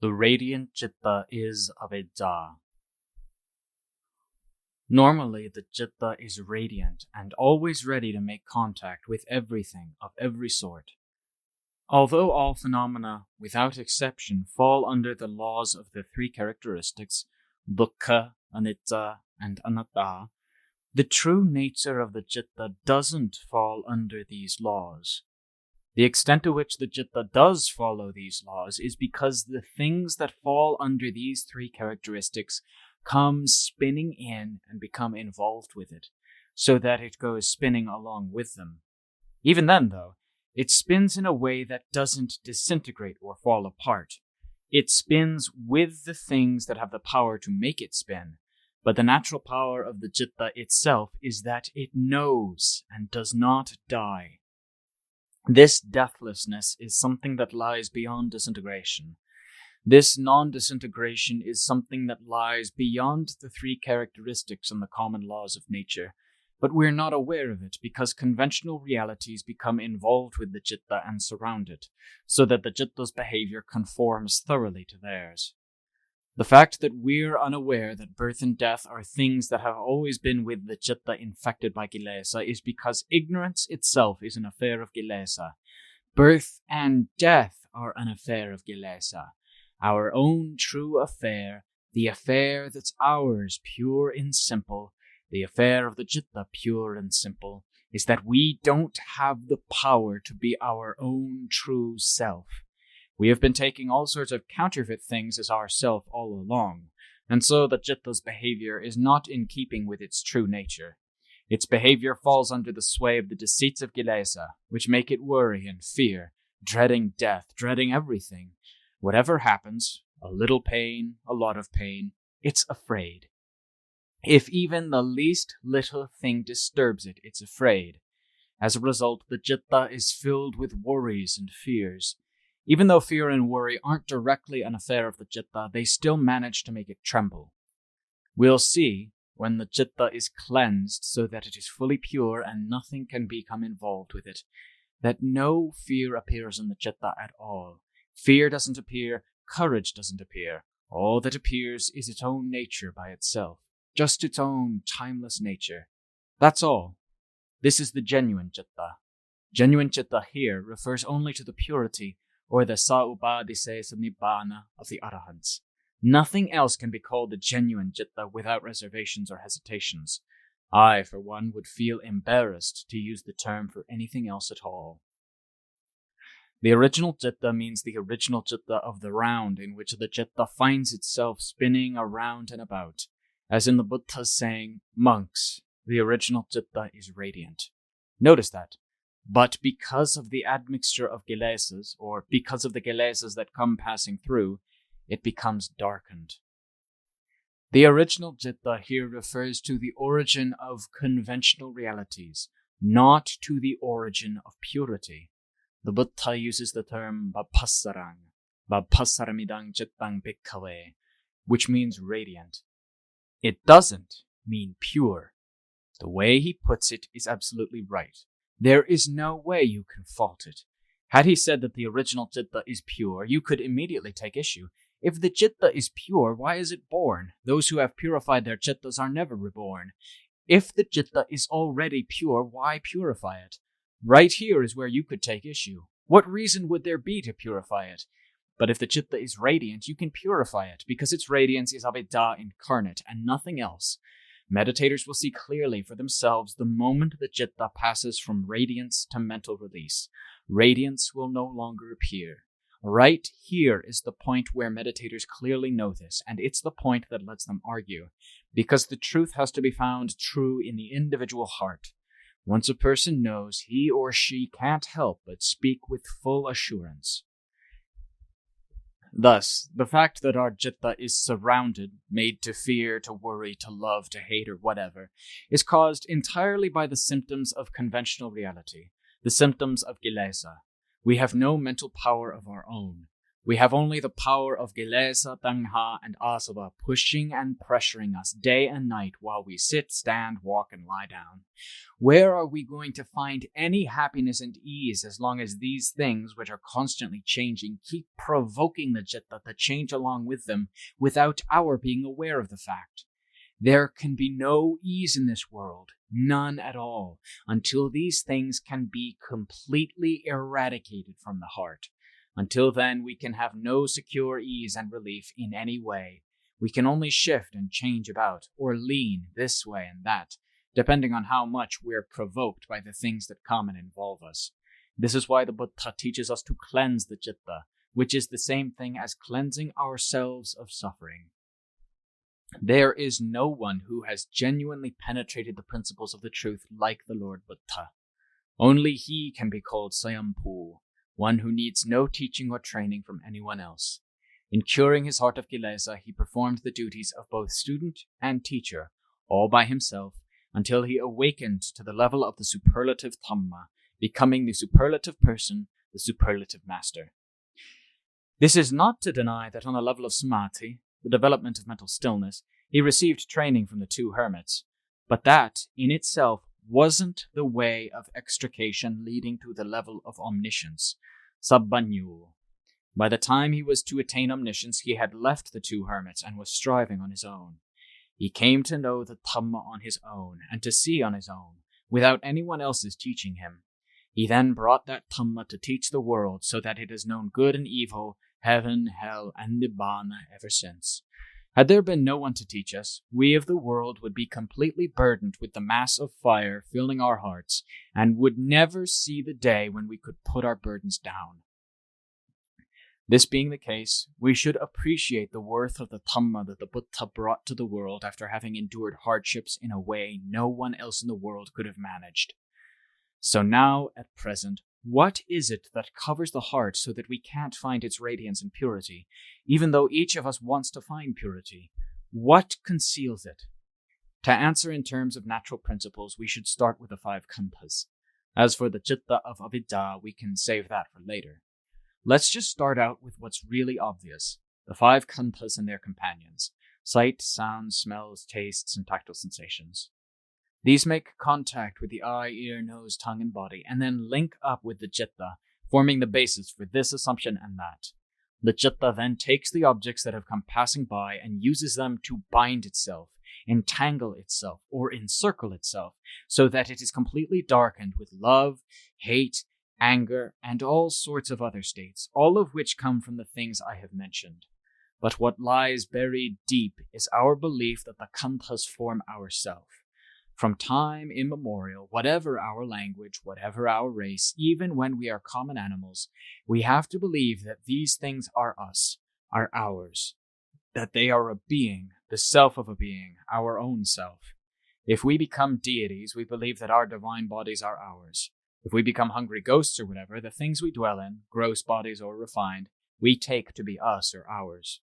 The radiant Citta is Avijja. Normally, the Citta is radiant and always ready to make contact with everything of every sort. Although all phenomena, without exception, fall under the laws of the three characteristics, dukkha, anicca, and anatta, the true nature of the Citta doesn't fall under these laws. The extent to which the Citta does follow these laws is because the things that fall under these three characteristics come spinning in and become involved with it, so that it goes spinning along with them. Even then, though, it spins in a way that doesn't disintegrate or fall apart. It spins with the things that have the power to make it spin, but the natural power of the Citta itself is that it knows and does not die. This deathlessness is something that lies beyond disintegration. This non-disintegration is something that lies beyond the three characteristics and the common laws of nature, but we're not aware of it because conventional realities become involved with the Citta and surround it, so that the Citta's behavior conforms thoroughly to theirs. The fact that we're unaware that birth and death are things that have always been with the Citta infected by Kilesa is because ignorance itself is an affair of Kilesa. Birth and death are an affair of Kilesa. Our own true affair, the affair that's ours, pure and simple, the affair of the Citta, pure and simple, is that we don't have the power to be our own true self. We have been taking all sorts of counterfeit things as our self all along, and so the Citta's behavior is not in keeping with its true nature. Its behavior falls under the sway of the deceits of Kilesa, which make it worry and fear, dreading death, dreading everything. Whatever happens, a little pain, a lot of pain, it's afraid. If even the least little thing disturbs it, it's afraid. As a result, the Citta is filled with worries and fears. Even though fear and worry aren't directly an affair of the Citta, they still manage to make it tremble. We'll see, when the Citta is cleansed so that it is fully pure and nothing can become involved with it, that no fear appears in the Citta at all. Fear doesn't appear, courage doesn't appear. All that appears is its own nature by itself, just its own timeless nature. That's all. This is the genuine Citta. Genuine Citta here refers only to the purity or the sa-upadisesa nibbana of the Arahants. Nothing else can be called the genuine Citta without reservations or hesitations. I, for one, would feel embarrassed to use the term for anything else at all. The original Citta means the original Citta of the round in which the Citta finds itself spinning around and about. As in the Buddha's saying, monks, the original Citta is radiant. Notice that. But because of the admixture of Kilesas, or because of the Kilesas that come passing through, it becomes darkened. The original Citta here refers to the origin of conventional realities, not to the origin of purity. The Buddha uses the term Bhappasarang, Bhappassaramidang Cittang Bhikkhave, which means radiant. It doesn't mean pure. The way he puts it is absolutely right. There is no way you can fault it. Had he said that the original Citta is pure, you could immediately take issue. If the Citta is pure, why is it born? Those who have purified their Cittas are never reborn. If the Citta is already pure, why purify it? Right here is where you could take issue. What reason would there be to purify it? But if the Citta is radiant, you can purify it, because its radiance is Avijja incarnate and nothing else. Meditators will see clearly for themselves the moment the Citta passes from radiance to mental release. Radiance will no longer appear. Right here is the point where meditators clearly know this, and it's the point that lets them argue, because the truth has to be found true in the individual heart. Once a person knows, he or she can't help but speak with full assurance. Thus, the fact that our Citta is surrounded, made to fear, to worry, to love, to hate, or whatever, is caused entirely by the symptoms of conventional reality, the symptoms of Kilesa. We have no mental power of our own. We have only the power of Kilesa, Tanha, and Asava pushing and pressuring us day and night while we sit, stand, walk, and lie down. Where are we going to find any happiness and ease as long as these things, which are constantly changing, keep provoking the Citta to change along with them without our being aware of the fact? There can be no ease in this world, none at all, until these things can be completely eradicated from the heart. Until then, we can have no secure ease and relief in any way. We can only shift and change about, or lean this way and that, depending on how much we're provoked by the things that come and involve us. This is why the Buddha teaches us to cleanse the Citta, which is the same thing as cleansing ourselves of suffering. There is no one who has genuinely penetrated the principles of the truth like the Lord Buddha. Only he can be called Sayampu, one who needs no teaching or training from anyone else. In curing his heart of Kilesa, he performed the duties of both student and teacher, all by himself, until he awakened to the level of the superlative Dhamma, becoming the superlative person, the superlative master. This is not to deny that on a level of samadhi, the development of mental stillness, he received training from the two hermits, but that, in itself, wasn't the way of extrication leading to the level of omniscience, Sabbanyu. By the time he was to attain omniscience, he had left the two hermits and was striving on his own. He came to know the Dhamma on his own, and to see on his own, without anyone else's teaching him. He then brought that Dhamma to teach the world, so that it has known good and evil, heaven, hell, and Nibbana ever since. Had there been no one to teach us, we of the world would be completely burdened with the mass of fire filling our hearts, and would never see the day when we could put our burdens down. This being the case, we should appreciate the worth of the Dhamma that the Buddha brought to the world after having endured hardships in a way no one else in the world could have managed. So now, at present, what is it that covers the heart so that we can't find its radiance and purity, even though each of us wants to find purity? What conceals it? To answer in terms of natural principles, we should start with the 5 khandhas. As for the Citta of Avijja, we can save that for later. Let's just start out with what's really obvious, the 5 khandhas and their companions, sight, sounds, smells, tastes, and tactile sensations. These make contact with the eye, ear, nose, tongue, and body, and then link up with the Citta, forming the basis for this assumption and that. The Citta then takes the objects that have come passing by and uses them to bind itself, entangle itself, or encircle itself, so that it is completely darkened with love, hate, anger, and all sorts of other states, all of which come from the things I have mentioned. But what lies buried deep is our belief that the khandhas form ourself. From time immemorial, whatever our language, whatever our race, even when we are common animals, we have to believe that these things are us, are ours, that they are a being, the self of a being, our own self. If we become deities, we believe that our divine bodies are ours. If we become hungry ghosts or whatever, the things we dwell in, gross bodies or refined, we take to be us or ours.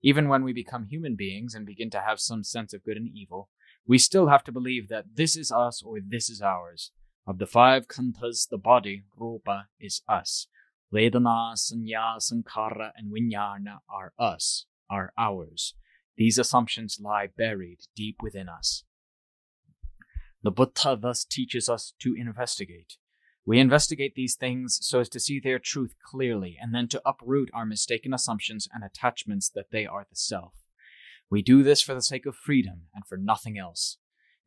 Even when we become human beings and begin to have some sense of good and evil, we still have to believe that this is us or this is ours. Of the 5 khandhas, the body, rupa, is us. Vedana, sanya, sankhara, and vijnana are us, are ours. These assumptions lie buried deep within us. The Buddha thus teaches us to investigate. We investigate these things so as to see their truth clearly, and then to uproot our mistaken assumptions and attachments that they are the self. We do this for the sake of freedom and for nothing else.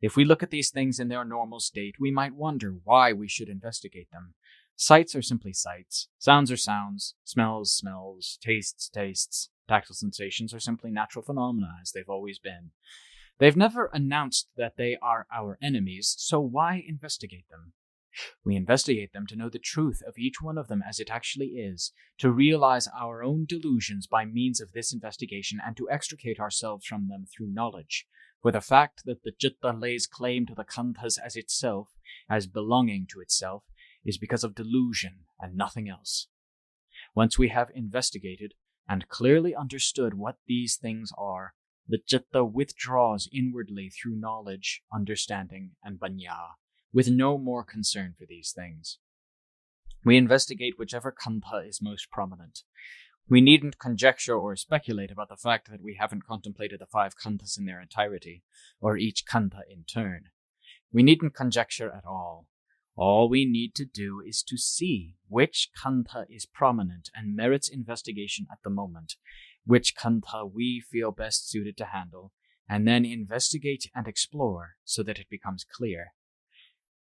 If we look at these things in their normal state, we might wonder why we should investigate them. Sights are simply sights. Sounds are sounds. Smells, smells. Tastes, tastes. Tactile sensations are simply natural phenomena, as they've always been. They've never announced that they are our enemies, so why investigate them? We investigate them to know the truth of each one of them as it actually is, to realize our own delusions by means of this investigation, and to extricate ourselves from them through knowledge. For the fact that the Citta lays claim to the khandhas as itself, as belonging to itself, is because of delusion and nothing else. Once we have investigated and clearly understood what these things are, the Citta withdraws inwardly through knowledge, understanding, and panya, with no more concern for these things. We investigate whichever khandha is most prominent. We needn't conjecture or speculate about the fact that we haven't contemplated the 5 khandhas in their entirety, or each khandha in turn. We needn't conjecture at all. All we need to do is to see which khandha is prominent and merits investigation at the moment, which khandha we feel best suited to handle, and then investigate and explore so that it becomes clear.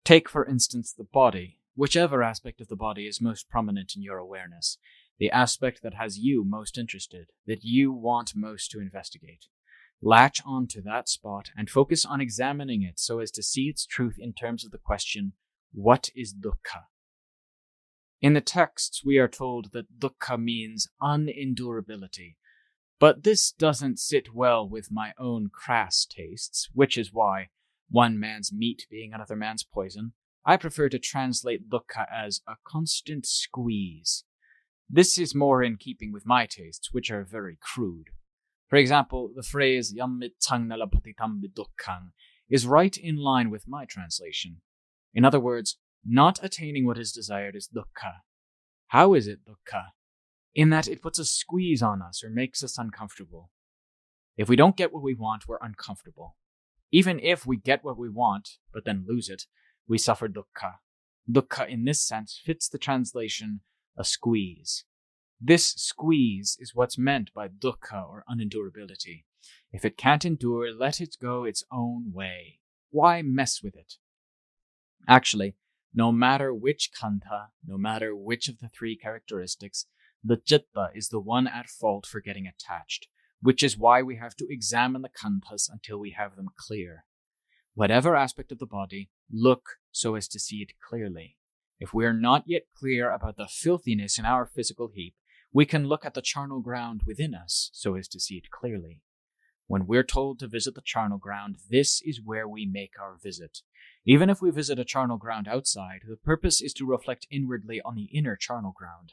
Take, for instance, the body, whichever aspect of the body is most prominent in your awareness, the aspect that has you most interested, that you want most to investigate. Latch onto that spot and focus on examining it so as to see its truth in terms of the question, what is dukkha? In the texts, we are told that dukkha means unendurability, but this doesn't sit well with my own crass tastes, which is why, one man's meat being another man's poison, I prefer to translate dukkha as a constant squeeze. This is more in keeping with my tastes, which are very crude. For example, the phrase yammitsang nalapatitam vidukkhang is right in line with my translation. In other words, not attaining what is desired is dukkha. How is it dukkha? In that it puts a squeeze on us or makes us uncomfortable. If we don't get what we want, we're uncomfortable. Even if we get what we want, but then lose it, we suffer dukkha. Dukkha in this sense fits the translation, a squeeze. This squeeze is what's meant by dukkha or unendurability. If it can't endure, let it go its own way. Why mess with it? Actually, no matter which khandha, no matter which of the 3 characteristics, the citta is the one at fault for getting attached, which is why we have to examine the khandhas until we have them clear. Whatever aspect of the body, look so as to see it clearly. If we are not yet clear about the filthiness in our physical heap, we can look at the charnel ground within us so as to see it clearly. When we're told to visit the charnel ground, this is where we make our visit. Even if we visit a charnel ground outside, the purpose is to reflect inwardly on the inner charnel ground,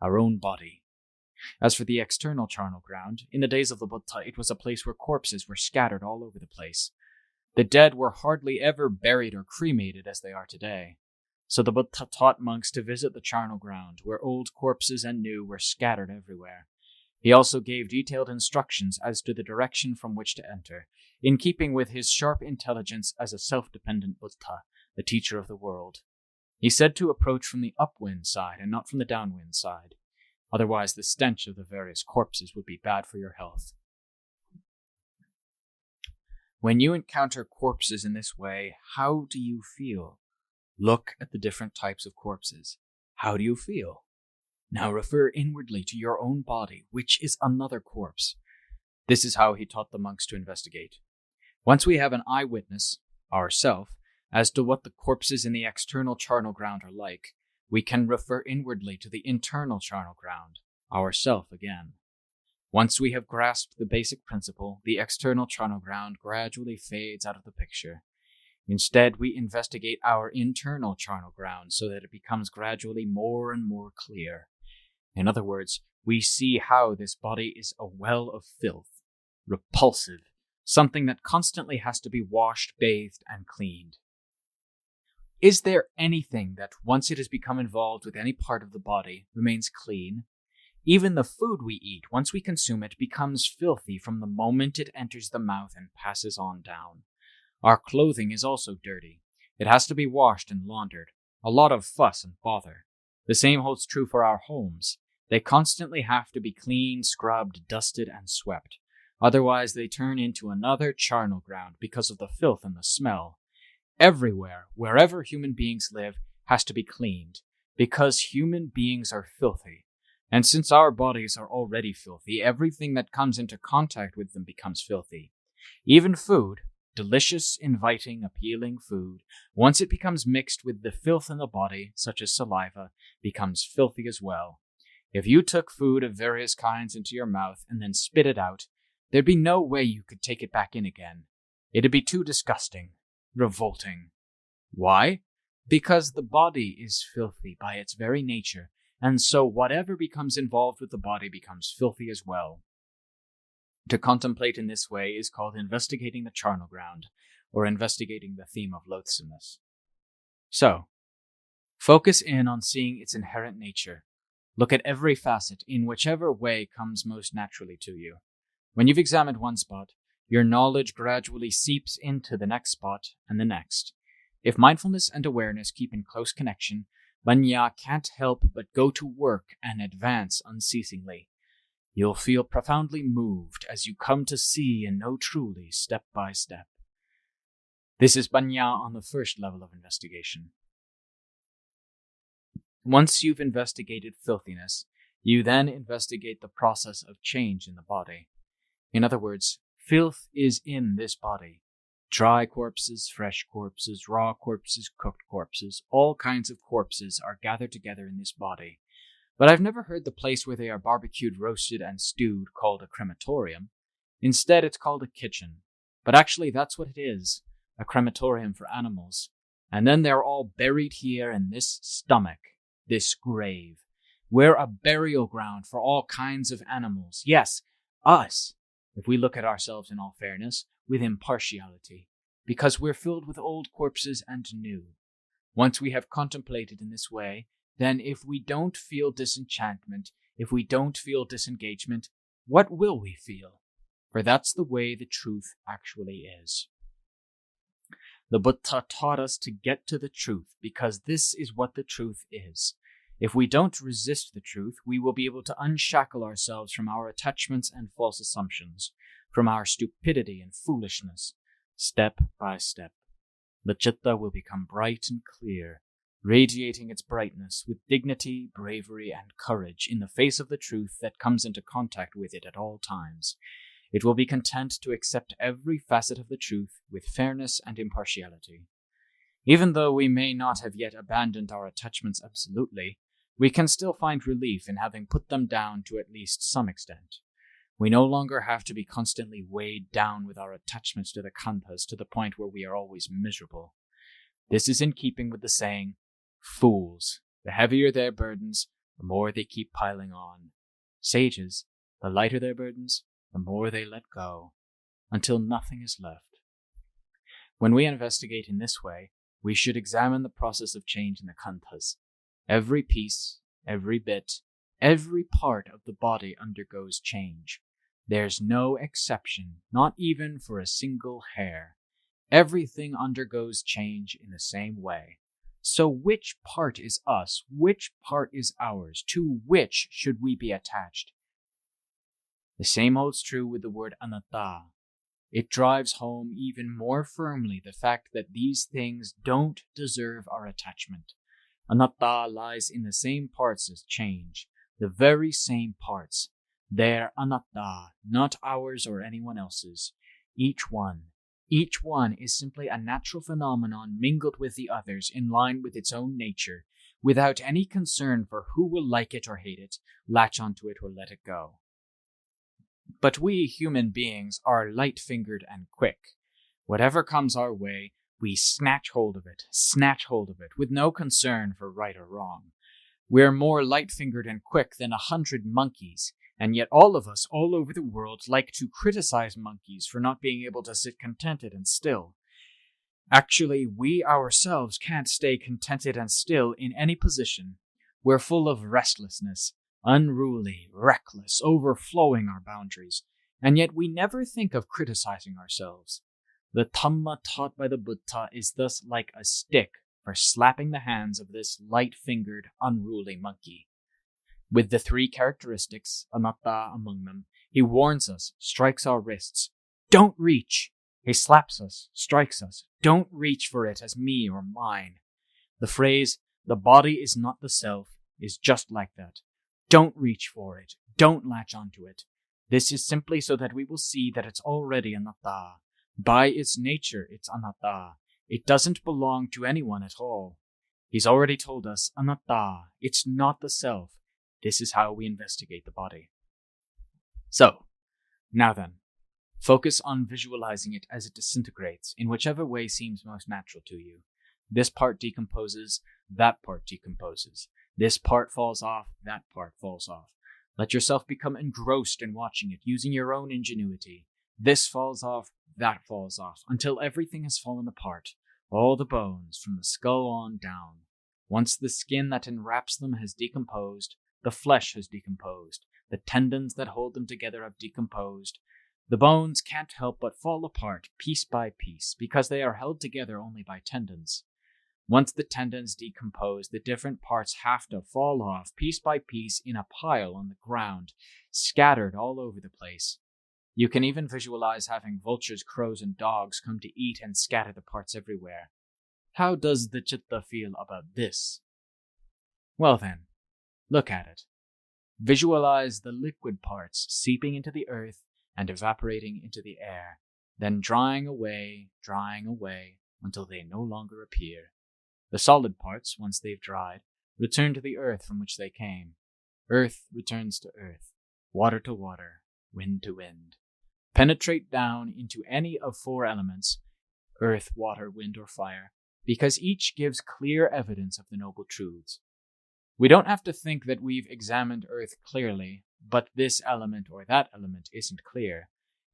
our own body. As for the external charnel ground, in the days of the Buddha, it was a place where corpses were scattered all over the place. The dead were hardly ever buried or cremated as they are today. So the Buddha taught monks to visit the charnel ground, where old corpses and new were scattered everywhere. He also gave detailed instructions as to the direction from which to enter, in keeping with his sharp intelligence as a self-dependent Buddha, the teacher of the world. He said to approach from the upwind side and not from the downwind side. Otherwise, the stench of the various corpses would be bad for your health. When you encounter corpses in this way, how do you feel? Look at the different types of corpses. How do you feel? Now refer inwardly to your own body, which is another corpse. This is how he taught the monks to investigate. Once we have an eyewitness, ourself, as to what the corpses in the external charnel ground are like, we can refer inwardly to the internal charnel ground, ourself again. Once we have grasped the basic principle, the external charnel ground gradually fades out of the picture. Instead, we investigate our internal charnel ground so that it becomes gradually more and more clear. In other words, we see how this body is a well of filth, repulsive, something that constantly has to be washed, bathed, and cleaned. Is there anything that, once it has become involved with any part of the body, remains clean? Even the food we eat, once we consume it, becomes filthy from the moment it enters the mouth and passes on down. Our clothing is also dirty. It has to be washed and laundered. A lot of fuss and bother. The same holds true for our homes. They constantly have to be cleaned, scrubbed, dusted, and swept. Otherwise, they turn into another charnel ground because of the filth and the smell. Everywhere, wherever human beings live, has to be cleaned, because human beings are filthy. And since our bodies are already filthy, everything that comes into contact with them becomes filthy. Even food, delicious, inviting, appealing food, once it becomes mixed with the filth in the body, such as saliva, becomes filthy as well. If you took food of various kinds into your mouth and then spit it out, there'd be no way you could take it back in again. It'd be too disgusting, revolting. Why? Because the body is filthy by its very nature, and so whatever becomes involved with the body becomes filthy as well. To contemplate in this way is called investigating the charnel ground, or investigating the theme of loathsomeness. So, focus in on seeing its inherent nature. Look at every facet in whichever way comes most naturally to you. When you've examined one spot, your knowledge gradually seeps into the next spot and the next. If mindfulness and awareness keep in close connection, Banya can't help but go to work and advance unceasingly. You'll feel profoundly moved as you come to see and know truly step by step. This is Banya on the first level of investigation. Once you've investigated filthiness, you then investigate the process of change in the body. In other words, filth is in this body. Dry corpses, fresh corpses, raw corpses, cooked corpses, all kinds of corpses are gathered together in this body. But I've never heard the place where they are barbecued, roasted, and stewed called a crematorium. Instead, it's called a kitchen. But actually, that's what it is, a crematorium for animals. And then they're all buried here in this stomach, this grave. We're a burial ground for all kinds of animals. Yes, us, if we look at ourselves in all fairness, with impartiality, because we're filled with old corpses and new. Once we have contemplated in this way, then if we don't feel disenchantment, if we don't feel disengagement, what will we feel? For that's the way the truth actually is. The Buddha taught us to get to the truth because this is what the truth is. If we don't resist the truth, we will be able to unshackle ourselves from our attachments and false assumptions, from our stupidity and foolishness, step by step. The Citta will become bright and clear, radiating its brightness with dignity, bravery, and courage in the face of the truth that comes into contact with it at all times. It will be content to accept every facet of the truth with fairness and impartiality. Even though we may not have yet abandoned our attachments absolutely, we can still find relief in having put them down to at least some extent. We no longer have to be constantly weighed down with our attachments to the khandhas to the point where we are always miserable. This is in keeping with the saying, fools, the heavier their burdens, the more they keep piling on. Sages, the lighter their burdens, the more they let go, until nothing is left. When we investigate in this way, we should examine the process of change in the khandhas. Every piece, every bit, every part of the body undergoes change. There's no exception, not even for a single hair. Everything undergoes change in the same way. So which part is us? Which part is ours? To which should we be attached? The same holds true with the word anatta. It drives home even more firmly the fact that these things don't deserve our attachment. Anatta lies in the same parts as change, the very same parts. They're anatta, not ours or anyone else's. Each one is simply a natural phenomenon mingled with the others in line with its own nature, without any concern for who will like it or hate it, latch onto it or let it go. But we human beings are light-fingered and quick. Whatever comes our way, we snatch hold of it, with no concern for right or wrong. We're more light-fingered and quick than 100 monkeys, and yet all of us all over the world like to criticize monkeys for not being able to sit contented and still. Actually, we ourselves can't stay contented and still in any position. We're full of restlessness, unruly, reckless, overflowing our boundaries, and yet we never think of criticizing ourselves. The Dhamma taught by the Buddha is thus like a stick for slapping the hands of this light-fingered, unruly monkey. With the 3 characteristics, anatta among them, he warns us, strikes our wrists. Don't reach! He slaps us, strikes us. Don't reach for it as me or mine. The phrase, the body is not the self, is just like that. Don't reach for it. Don't latch onto it. This is simply so that we will see that it's already anatta. By its nature, it's anatta. It doesn't belong to anyone at all. He's already told us, anatta, it's not the self. This is how we investigate the body. So, now then, focus on visualizing it as it disintegrates in whichever way seems most natural to you. This part decomposes, that part decomposes. This part falls off, that part falls off. Let yourself become engrossed in watching it, using your own ingenuity. This falls off, that falls off, until everything has fallen apart, all the bones, from the skull on down. Once the skin that enwraps them has decomposed, The flesh has decomposed. The tendons that hold them together have decomposed. The bones can't help but fall apart piece by piece because they are held together only by tendons. Once the tendons decompose, the different parts have to fall off piece by piece in a pile on the ground, scattered all over the place. You can even visualize having vultures, crows, and dogs come to eat and scatter the parts everywhere. How does the Citta feel about this? Well then, look at it. Visualize the liquid parts seeping into the earth and evaporating into the air, then drying away until they no longer appear. The solid parts, once they've dried, return to the earth from which they came. Earth returns to earth, water to water, wind to wind. Penetrate down into any of four elements, earth, water, wind, or fire, because each gives clear evidence of the noble truths. We don't have to think that we've examined earth clearly, but this element or that element isn't clear.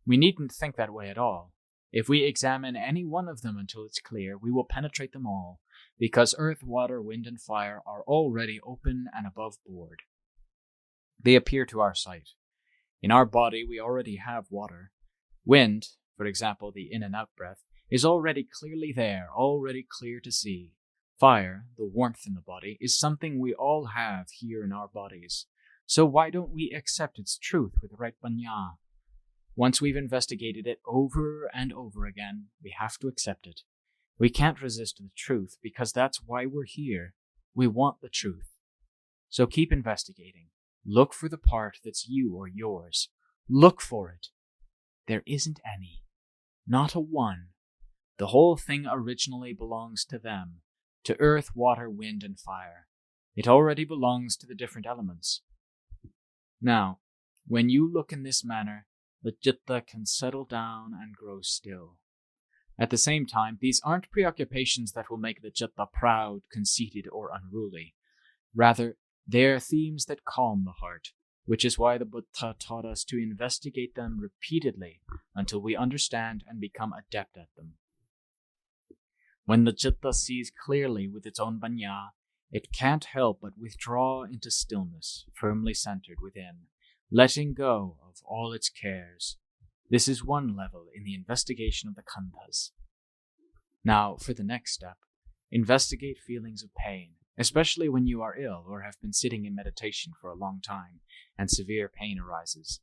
We needn't think that way at all. If we examine any one of them until it's clear, we will penetrate them all, because earth, water, wind, and fire are already open and above board. They appear to our sight. In our body, we already have water. Wind, for example, the in and out breath, is already clearly there, already clear to see. Fire, the warmth in the body, is something we all have here in our bodies. So why don't we accept its truth with right panya? Once we've investigated it over and over again, we have to accept it. We can't resist the truth because that's why we're here. We want the truth. So keep investigating. Look for the part that's you or yours. Look for it. There isn't any. Not a one. The whole thing originally belongs to them, to earth, water, wind, and fire. It already belongs to the different elements. Now, when you look in this manner, the Citta can settle down and grow still. At the same time, these aren't preoccupations that will make the Citta proud, conceited, or unruly. Rather, they are themes that calm the heart, which is why the Buddha taught us to investigate them repeatedly until we understand and become adept at them. When the Citta sees clearly with its own panya, it can't help but withdraw into stillness, firmly centered within, letting go of all its cares. This is one level in the investigation of the khandhas. Now, for the next step, investigate feelings of pain, especially when you are ill or have been sitting in meditation for a long time and severe pain arises.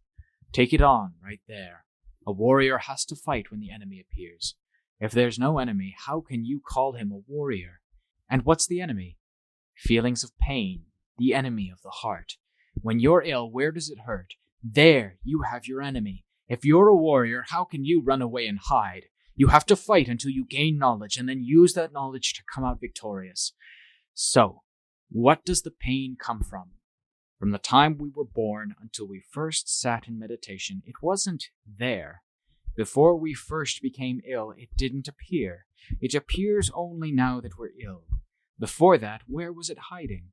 Take it on right there. A warrior has to fight when the enemy appears. If there's no enemy, how can you call him a warrior? And what's the enemy? Feelings of pain, the enemy of the heart. When you're ill, where does it hurt? There, you have your enemy. If you're a warrior, how can you run away and hide? You have to fight until you gain knowledge and then use that knowledge to come out victorious. So, what does the pain come from? From the time we were born until we first sat in meditation, it wasn't there. Before we first became ill, it didn't appear. It appears only now that we're ill. Before that, where was it hiding?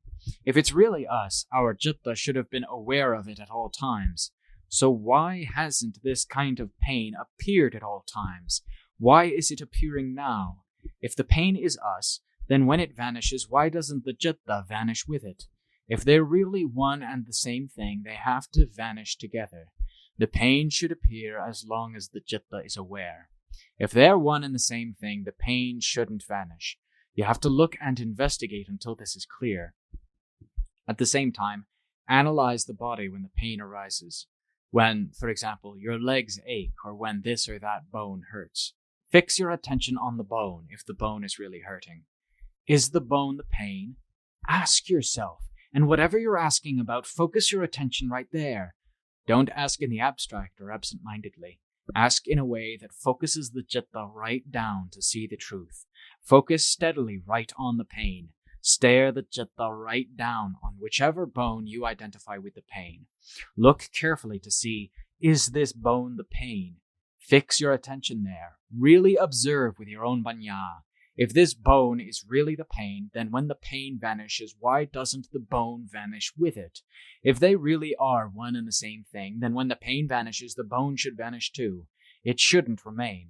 If it's really us, our Citta should have been aware of it at all times. So why hasn't this kind of pain appeared at all times? Why is it appearing now? If the pain is us, then when it vanishes, why doesn't the Citta vanish with it? If they're really one and the same thing, they have to vanish together. The pain should appear as long as the Citta is aware. If they're one and the same thing, the pain shouldn't vanish. You have to look and investigate until this is clear. At the same time, analyze the body when the pain arises. When, for example, your legs ache or when this or that bone hurts. Fix your attention on the bone if the bone is really hurting. Is the bone the pain? Ask yourself, and whatever you're asking about, focus your attention right there. Don't ask in the abstract or absent-mindedly. Ask in a way that focuses the Citta right down to see the truth. Focus steadily right on the pain. Stare the Citta right down on whichever bone you identify with the pain. Look carefully to see, is this bone the pain? Fix your attention there. Really observe with your own panya. If this bone is really the pain, then when the pain vanishes, why doesn't the bone vanish with it? If they really are one and the same thing, then when the pain vanishes, the bone should vanish too. It shouldn't remain.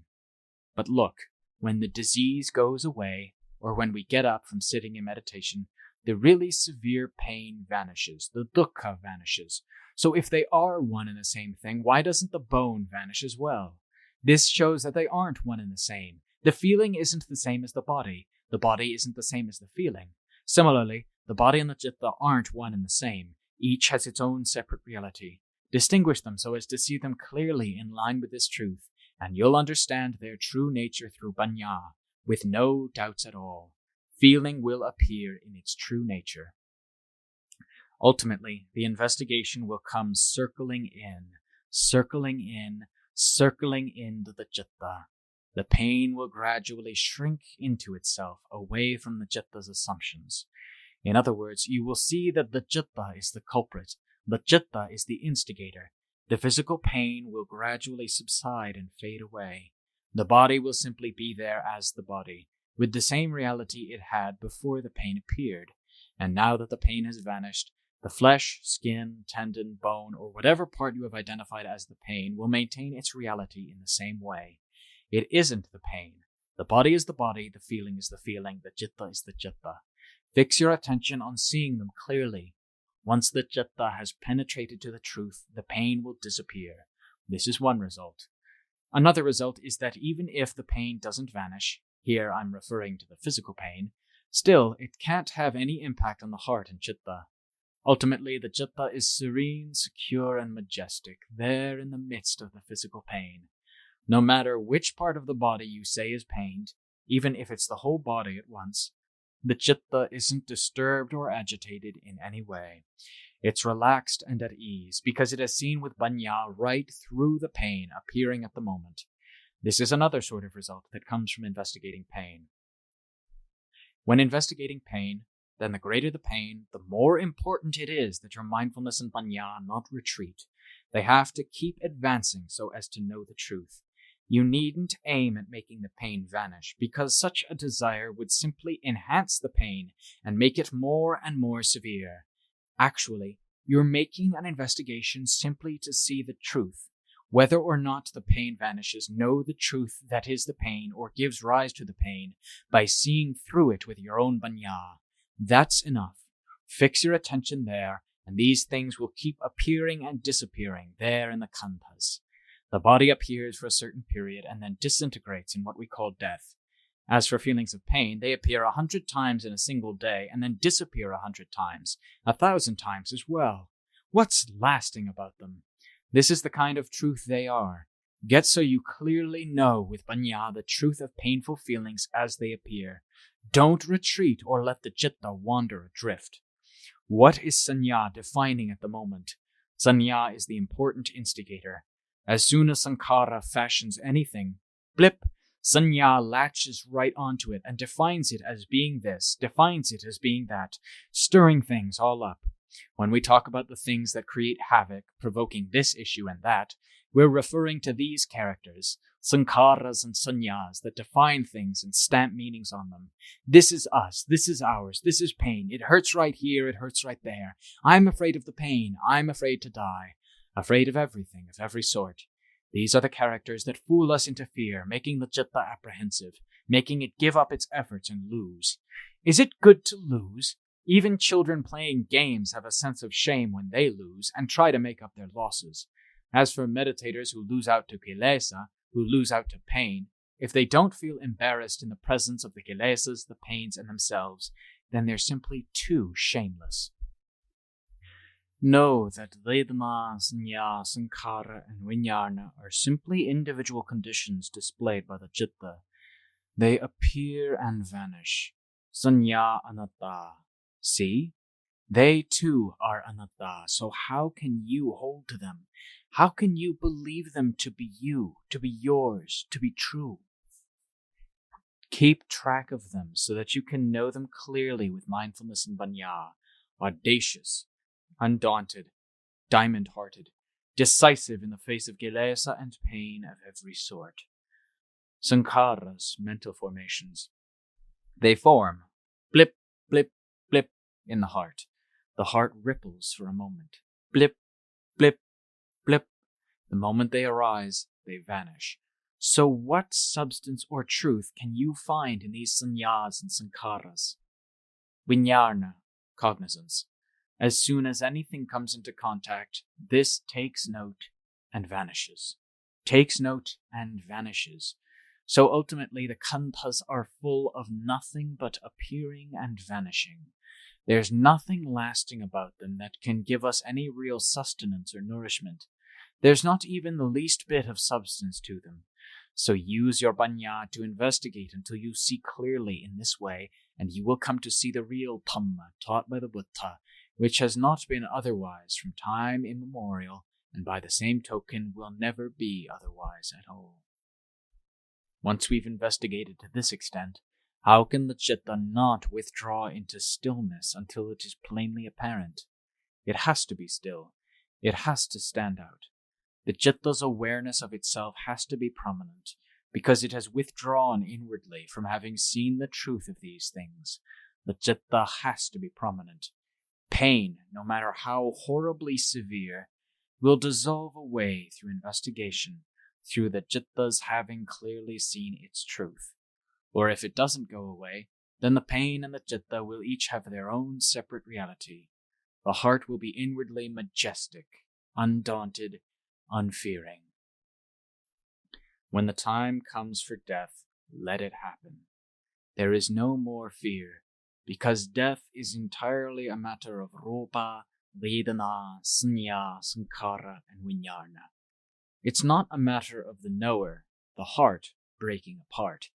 But look, when the disease goes away, or when we get up from sitting in meditation, the really severe pain vanishes, the dukkha vanishes. So if they are one and the same thing, why doesn't the bone vanish as well? This shows that they aren't one and the same. The feeling isn't the same as the body isn't the same as the feeling. Similarly, the body and the citta aren't one and the same. Each has its own separate reality. Distinguish them so as to see them clearly in line with this truth, and you'll understand their true nature through panya, with no doubts at all. Feeling will appear in its true nature. Ultimately, the investigation will come circling into the citta. The pain will gradually shrink into itself, away from the citta's assumptions. In other words, you will see that the citta is the culprit, the citta is the instigator. The physical pain will gradually subside and fade away. The body will simply be there as the body, with the same reality it had before the pain appeared. And now that the pain has vanished, the flesh, skin, tendon, bone, or whatever part you have identified as the pain will maintain its reality in the same way. It isn't the pain. The body is the body, the feeling is the feeling, the citta is the citta. Fix your attention on seeing them clearly. Once the citta has penetrated to the truth, the pain will disappear. This is one result. Another result is that even if the pain doesn't vanish, here I'm referring to the physical pain, still it can't have any impact on the heart and citta. Ultimately, the citta is serene, secure, and majestic, there in the midst of the physical pain. No matter which part of the body you say is pained, even if it's the whole body at once, the citta isn't disturbed or agitated in any way. It's relaxed and at ease, because it has seen with panya right through the pain appearing at the moment. This is another sort of result that comes from investigating pain. When investigating pain, then the greater the pain, the more important it is that your mindfulness and panya not retreat. They have to keep advancing so as to know the truth. You needn't aim at making the pain vanish, because such a desire would simply enhance the pain and make it more and more severe. Actually, you're making an investigation simply to see the truth. Whether or not the pain vanishes, know the truth that is the pain or gives rise to the pain by seeing through it with your own panya. That's enough. Fix your attention there, and these things will keep appearing and disappearing there in the khandhas. The body appears for a certain period and then disintegrates in what we call death. As for feelings of pain, they appear 100 times in a single day and then disappear 100 times, 1,000 times as well. What's lasting about them? This is the kind of truth they are. Get so you clearly know with panya the truth of painful feelings as they appear. Don't retreat or let the citta wander adrift. What is sanya defining at the moment? Sanya is the important instigator. As soon as sankhara fashions anything, blip, sanya latches right onto it and defines it as being this, defines it as being that, stirring things all up. When we talk about the things that create havoc, provoking this issue and that, we're referring to these characters, sankharas and sanyas, that define things and stamp meanings on them. This is us, this is ours, this is pain. It hurts right here, it hurts right there. I'm afraid of the pain, I'm afraid to die. Afraid of everything, of every sort. These are the characters that fool us into fear, making the citta apprehensive, making it give up its efforts and lose. Is it good to lose? Even children playing games have a sense of shame when they lose and try to make up their losses. As for meditators who lose out to kilesa, who lose out to pain, if they don't feel embarrassed in the presence of the kilesas, the pains, and themselves, then they're simply too shameless. Know that Vedana, Sanya, Sankhara, and Vijnana are simply individual conditions displayed by the citta. They appear and vanish. Sanya anatta. See? They too are anatta, so how can you hold to them? How can you believe them to be you, to be yours, to be true? Keep track of them so that you can know them clearly with mindfulness and panya, audacious, undaunted, diamond-hearted, decisive in the face of kilesa and pain of every sort. Sankharas, mental formations. They form, blip, blip, blip, in the heart. The heart ripples for a moment. Blip, blip, blip. The moment they arise, they vanish. So what substance or truth can you find in these sanyas and sankharas? Vijnana, cognizance. As soon as anything comes into contact, this takes note and vanishes. Takes note and vanishes. So ultimately, the khandhas are full of nothing but appearing and vanishing. There's nothing lasting about them that can give us any real sustenance or nourishment. There's not even the least bit of substance to them. So use your panya to investigate until you see clearly in this way, and you will come to see the real Dhamma taught by the Buddha, which has not been otherwise from time immemorial, and by the same token will never be otherwise at all. Once we've investigated to this extent, how can the Citta not withdraw into stillness until it is plainly apparent? It has to be still. It has to stand out. The Citta's awareness of itself has to be prominent, because it has withdrawn inwardly from having seen the truth of these things. The Citta has to be prominent. Pain, no matter how horribly severe, will dissolve away through investigation, through the Citta's having clearly seen its truth. Or if it doesn't go away, then the pain and the Citta will each have their own separate reality. The heart will be inwardly majestic, undaunted, unfearing. When the time comes for death, let it happen. There is no more fear, because death is entirely a matter of rupa, vedana, sanya, sankhara, and vijnana. It's not a matter of the knower, the heart, breaking apart.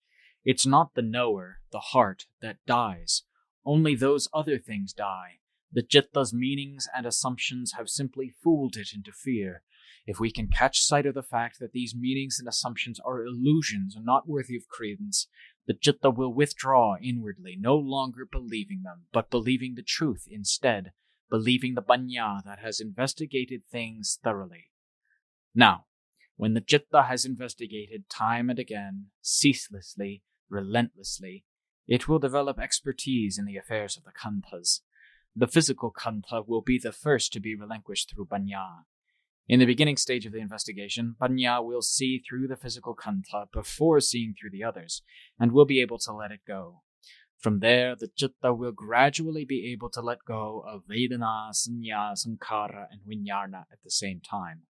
It's not the knower, the heart, that dies. Only those other things die. The Citta's meanings and assumptions have simply fooled it into fear. If we can catch sight of the fact that these meanings and assumptions are illusions and not worthy of credence, the Citta will withdraw inwardly, no longer believing them, but believing the truth instead, believing the panya that has investigated things thoroughly. Now, when the Citta has investigated time and again, ceaselessly, relentlessly, it will develop expertise in the affairs of the khandhas. The physical khandha will be the first to be relinquished through panya. In the beginning stage of the investigation, panya will see through the physical khandha before seeing through the others, and will be able to let it go. From there, the Citta will gradually be able to let go of vedana, sanya, sankhara, and vijnana at the same time.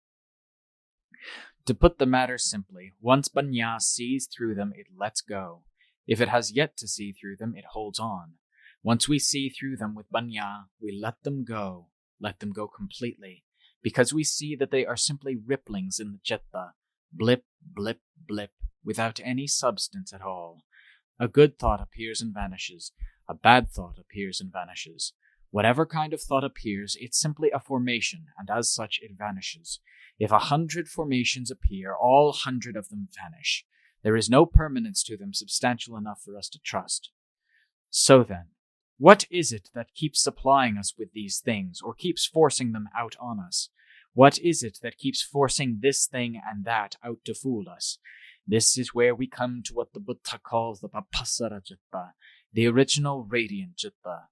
To put the matter simply, once panya sees through them, it lets go. If it has yet to see through them, it holds on. Once we see through them with panya, we let them go completely, because we see that they are simply ripplings in the Citta, blip, blip, blip, without any substance at all. A good thought appears and vanishes. A bad thought appears and vanishes. Whatever kind of thought appears, it's simply a formation, and as such it vanishes. If 100 formations appear, all 100 of them vanish. There is no permanence to them substantial enough for us to trust. So then, what is it that keeps supplying us with these things, or keeps forcing them out on us? What is it that keeps forcing this thing and that out to fool us? This is where we come to what the Buddha calls the Papasara Citta, the original radiant Citta.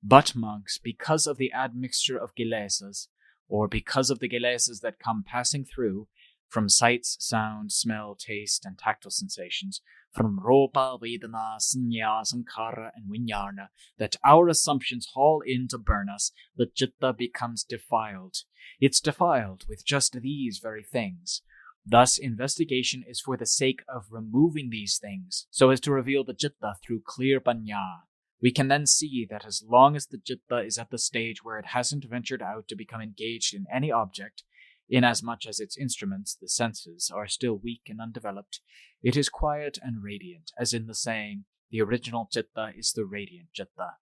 But monks, because of the admixture of kilesas, or because of the kilesas that come passing through, from sights, sound, smell, taste, and tactile sensations, from rupa, vedana, sanya, sankhara, and vijnana, that our assumptions haul in to burn us, the Citta becomes defiled. It's defiled with just these very things. Thus, investigation is for the sake of removing these things, so as to reveal the Citta through clear panya. We can then see that as long as the Citta is at the stage where it hasn't ventured out to become engaged in any object, inasmuch as its instruments, the senses, are still weak and undeveloped, it is quiet and radiant, as in the saying, the original Citta is the radiant Citta.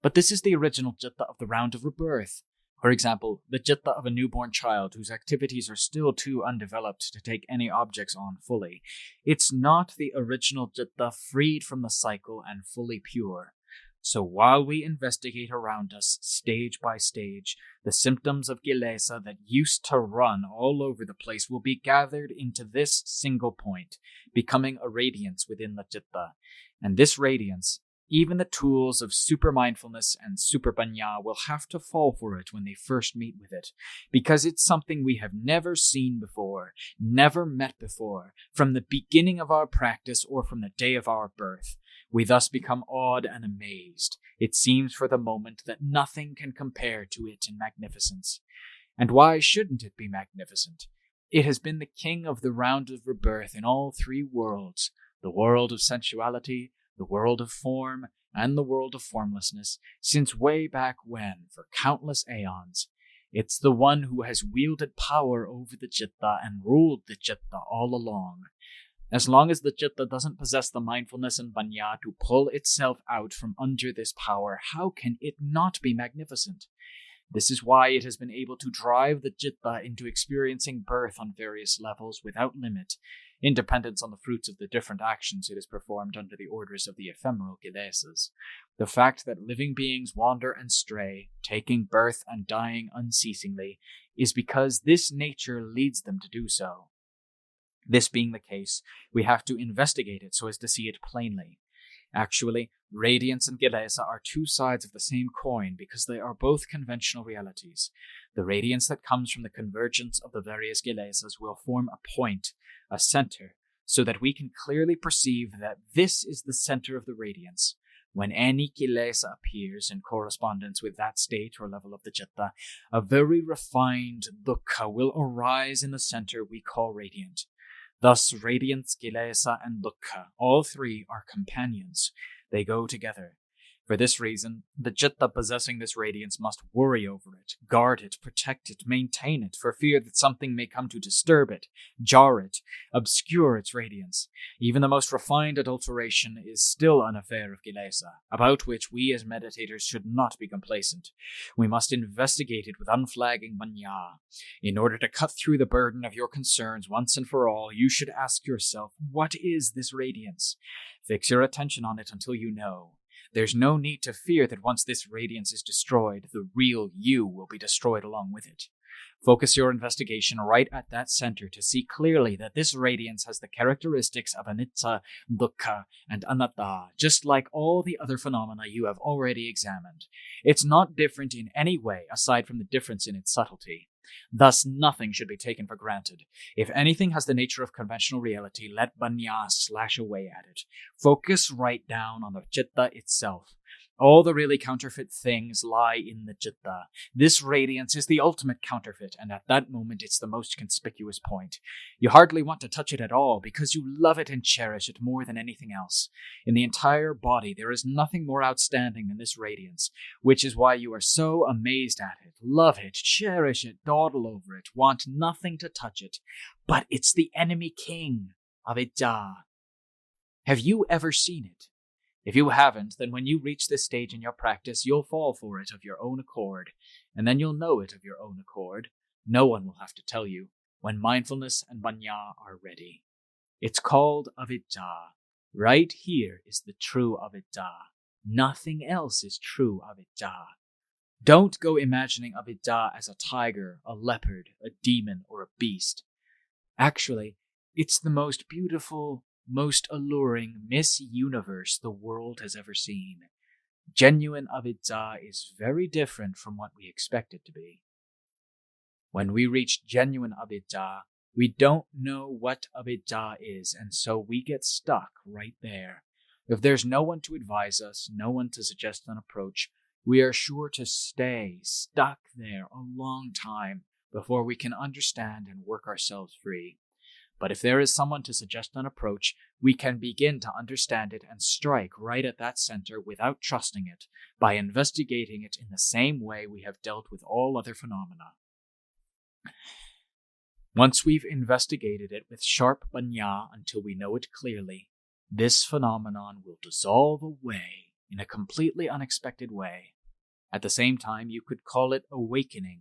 But this is the original Citta of the round of rebirth. For example, the Citta of a newborn child whose activities are still too undeveloped to take any objects on fully. It's not the original Citta freed from the cycle and fully pure. So while we investigate around us, stage by stage, the symptoms of kilesa that used to run all over the place will be gathered into this single point, becoming a radiance within the Citta. And this radiance, even the tools of super mindfulness and super panya will have to fall for it when they first meet with it, because it's something we have never seen before, never met before, from the beginning of our practice or from the day of our birth. We thus become awed and amazed. It seems for the moment that nothing can compare to it in magnificence. And why shouldn't it be magnificent? It has been the king of the round of rebirth in all three worlds, the world of sensuality, the world of form, and the world of formlessness, since way back when, for countless aeons. It's the one who has wielded power over the Citta and ruled the Citta all along. As long as the Citta doesn't possess the mindfulness and Vanya to pull itself out from under this power, how can it not be magnificent? This is why it has been able to drive the Citta into experiencing birth on various levels without limit, independence on the fruits of the different actions it has performed under the orders of the ephemeral Kilesas. The fact that living beings wander and stray, taking birth and dying unceasingly, is because this nature leads them to do so. This being the case, we have to investigate it so as to see it plainly. Actually, radiance and Kilesa are two sides of the same coin because they are both conventional realities. The radiance that comes from the convergence of the various Kilesas will form a point, a center, so that we can clearly perceive that this is the center of the radiance. When any Kilesa appears in correspondence with that state or level of the Citta, a very refined dukkha will arise in the center we call radiant. Thus, radiance, Kilesa, and dukkha, all three are companions. They go together. For this reason, the Citta possessing this radiance must worry over it, guard it, protect it, maintain it, for fear that something may come to disturb it, jar it, obscure its radiance. Even the most refined adulteration is still an affair of Kilesa, about which we as meditators should not be complacent. We must investigate it with unflagging manya. In order to cut through the burden of your concerns once and for all, you should ask yourself, what is this radiance? Fix your attention on it until you know. There's no need to fear that once this radiance is destroyed, the real you will be destroyed along with it. Focus your investigation right at that center to see clearly that this radiance has the characteristics of anicca, dukkha, and anatta, just like all the other phenomena you have already examined. It's not different in any way aside from the difference in its subtlety. Thus, nothing should be taken for granted. If anything has the nature of conventional reality, let Banya slash away at it. Focus right down on the Citta itself. All the really counterfeit things lie in the Citta. This radiance is the ultimate counterfeit, and at that moment it's the most conspicuous point. You hardly want to touch it at all, because you love it and cherish it more than anything else. In the entire body there is nothing more outstanding than this radiance, which is why you are so amazed at it, love it, cherish it, dawdle over it, want nothing to touch it. But it's the enemy king, Avijja. Have you ever seen it? If you haven't, then when you reach this stage in your practice, you'll fall for it of your own accord, and then you'll know it of your own accord. No one will have to tell you when mindfulness and Banya are ready. It's called Avijja. Right here is the true Avijja. Nothing else is true Avijja. Don't go imagining Avijja as a tiger, a leopard, a demon, or a beast. Actually, it's the most beautiful, most alluring Miss Universe the world has ever seen. Genuine Avijja is very different from what we expect it to be. When we reach genuine Avijja, we don't know what Avijja is, and so we get stuck right there. If there's no one to advise us, no one to suggest an approach, we are sure to stay stuck there a long time before we can understand and work ourselves free. But if there is someone to suggest an approach, we can begin to understand it and strike right at that center without trusting it, by investigating it in the same way we have dealt with all other phenomena. Once we've investigated it with sharp Banya until we know it clearly, this phenomenon will dissolve away in a completely unexpected way. At the same time, you could call it awakening,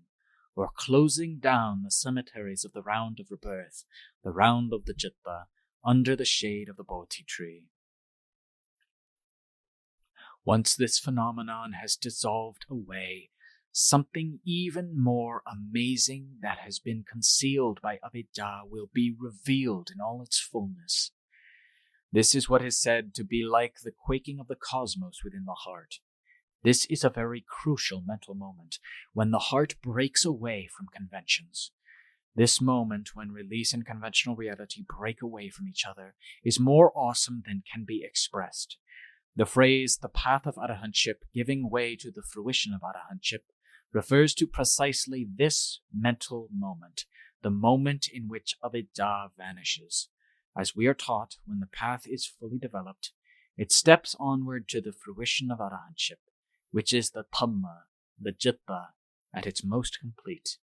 or closing down the cemeteries of the round of rebirth, the round of the Citta, under the shade of the Bodhi tree. Once this phenomenon has dissolved away, something even more amazing that has been concealed by Avijja will be revealed in all its fullness. This is what is said to be like the quaking of the cosmos within the heart. This is a very crucial mental moment, when the heart breaks away from conventions. This moment, when release and conventional reality break away from each other, is more awesome than can be expressed. The phrase, the path of arahantship giving way to the fruition of arahantship, refers to precisely this mental moment, the moment in which Avijja vanishes. As we are taught, when the path is fully developed, it steps onward to the fruition of arahantship, which is the Dhamma, the Citta, at its most complete.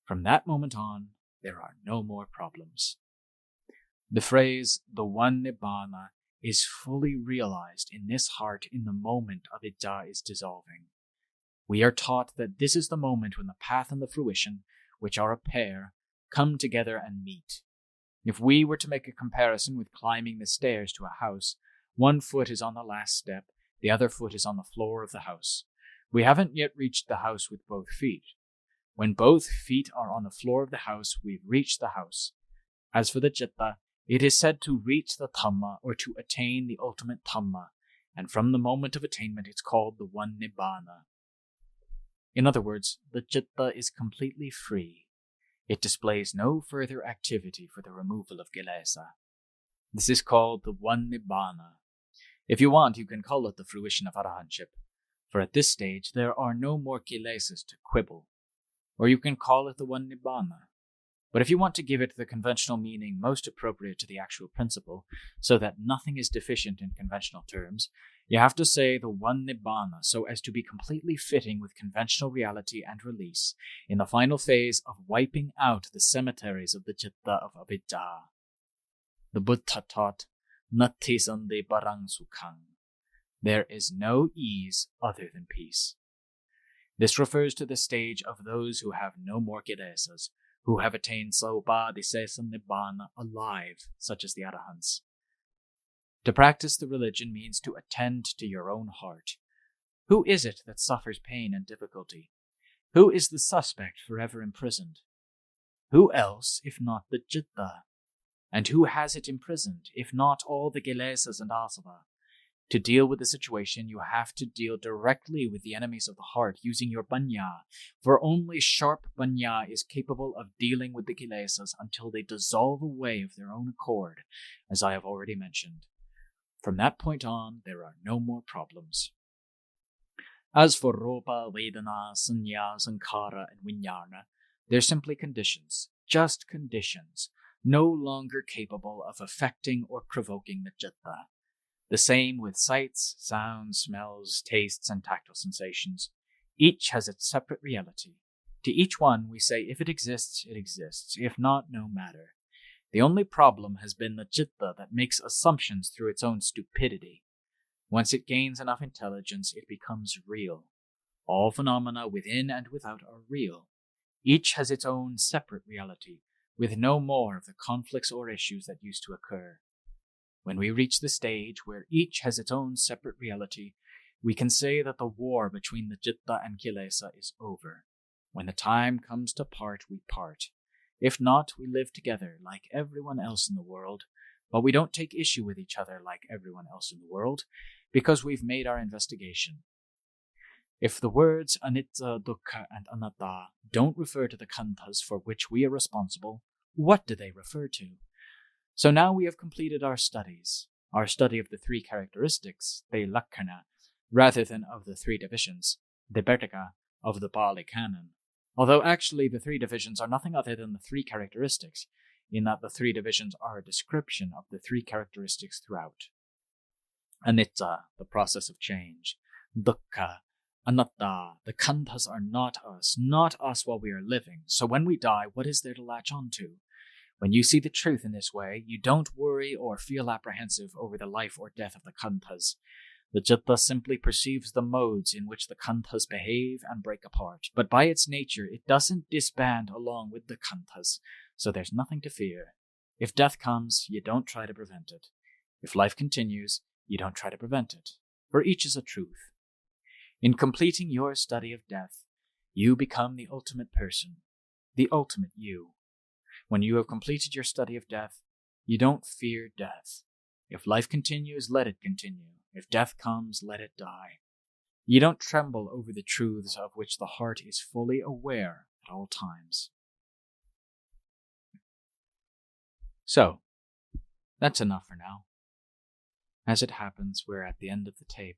From that moment on, there are no more problems. The phrase, the one Nibbana, is fully realized in this heart in the moment Avijja is dissolving. We are taught that this is the moment when the path and the fruition, which are a pair, come together and meet. If we were to make a comparison with climbing the stairs to a house, one foot is on the last step, the other foot is on the floor of the house. We haven't yet reached the house with both feet. When both feet are on the floor of the house, we've reached the house. As for the Citta, it is said to reach the Dhamma, or to attain the ultimate Dhamma, and from the moment of attainment it's called the one Nibbana. In other words, the Citta is completely free. It displays no further activity for the removal of kilesa. This is called the one Nibbana. If you want, you can call it the fruition of arahantship, for at this stage there are no more kilesas to quibble. Or you can call it the one Nibbana. But if you want to give it the conventional meaning most appropriate to the actual principle, so that nothing is deficient in conventional terms, you have to say the one Nibbana so as to be completely fitting with conventional reality and release in the final phase of wiping out the cemeteries of the Citta of Avijja. The Buddha taught, Natti sande parang sukhang. There is no ease other than peace. This refers to the stage of those who have no more kilesas, who have attained Saupadhisesa Nibbana alive, such as the Arahants. To practice the religion means to attend to your own heart. Who is it that suffers pain and difficulty? Who is the suspect forever imprisoned? Who else, if not the Citta? And who has it imprisoned, if not all the kilesas and asava? To deal with the situation, you have to deal directly with the enemies of the heart using your panya, for only sharp panya is capable of dealing with the kilesas until they dissolve away of their own accord, as I have already mentioned. From that point on, there are no more problems. As for Rupa, Vedana, Sanya, Sankhara, and Vijnana, they're simply conditions, just conditions, no longer capable of affecting or provoking the Citta. The same with sights, sounds, smells, tastes, and tactile sensations. Each has its separate reality. To each one we say if it exists, it exists. If not, no matter. The only problem has been the Citta that makes assumptions through its own stupidity. Once it gains enough intelligence, it becomes real. All phenomena within and without are real. Each has its own separate reality, with no more of the conflicts or issues that used to occur. When we reach the stage where each has its own separate reality, we can say that the war between the Citta and kilesa is over. When the time comes to part, we part. If not, we live together like everyone else in the world, but we don't take issue with each other like everyone else in the world, because we've made our investigation. If the words anicca, dukkha, and anatta don't refer to the khandhas for which we are responsible, what do they refer to? So now we have completed our studies, our study of the three characteristics, the lakkhana, rather than of the three divisions, the Bertika, of the Pali Canon. Although actually the three divisions are nothing other than the three characteristics, in that the three divisions are a description of the three characteristics throughout. Anicca, the process of change. Dukkha, anatta, the khandhas are not us while we are living. So when we die, what is there to latch on to? When you see the truth in this way, you don't worry or feel apprehensive over the life or death of the khandhas. The Citta simply perceives the modes in which the khandhas behave and break apart, but by its nature it doesn't disband along with the khandhas, so there's nothing to fear. If death comes, you don't try to prevent it. If life continues, you don't try to prevent it, for each is a truth. In completing your study of death, you become the ultimate person, the ultimate you. When you have completed your study of death, you don't fear death. If life continues, let it continue. If death comes, let it die. You don't tremble over the truths of which the heart is fully aware at all times. So, that's enough for now. As it happens, we're at the end of the tape.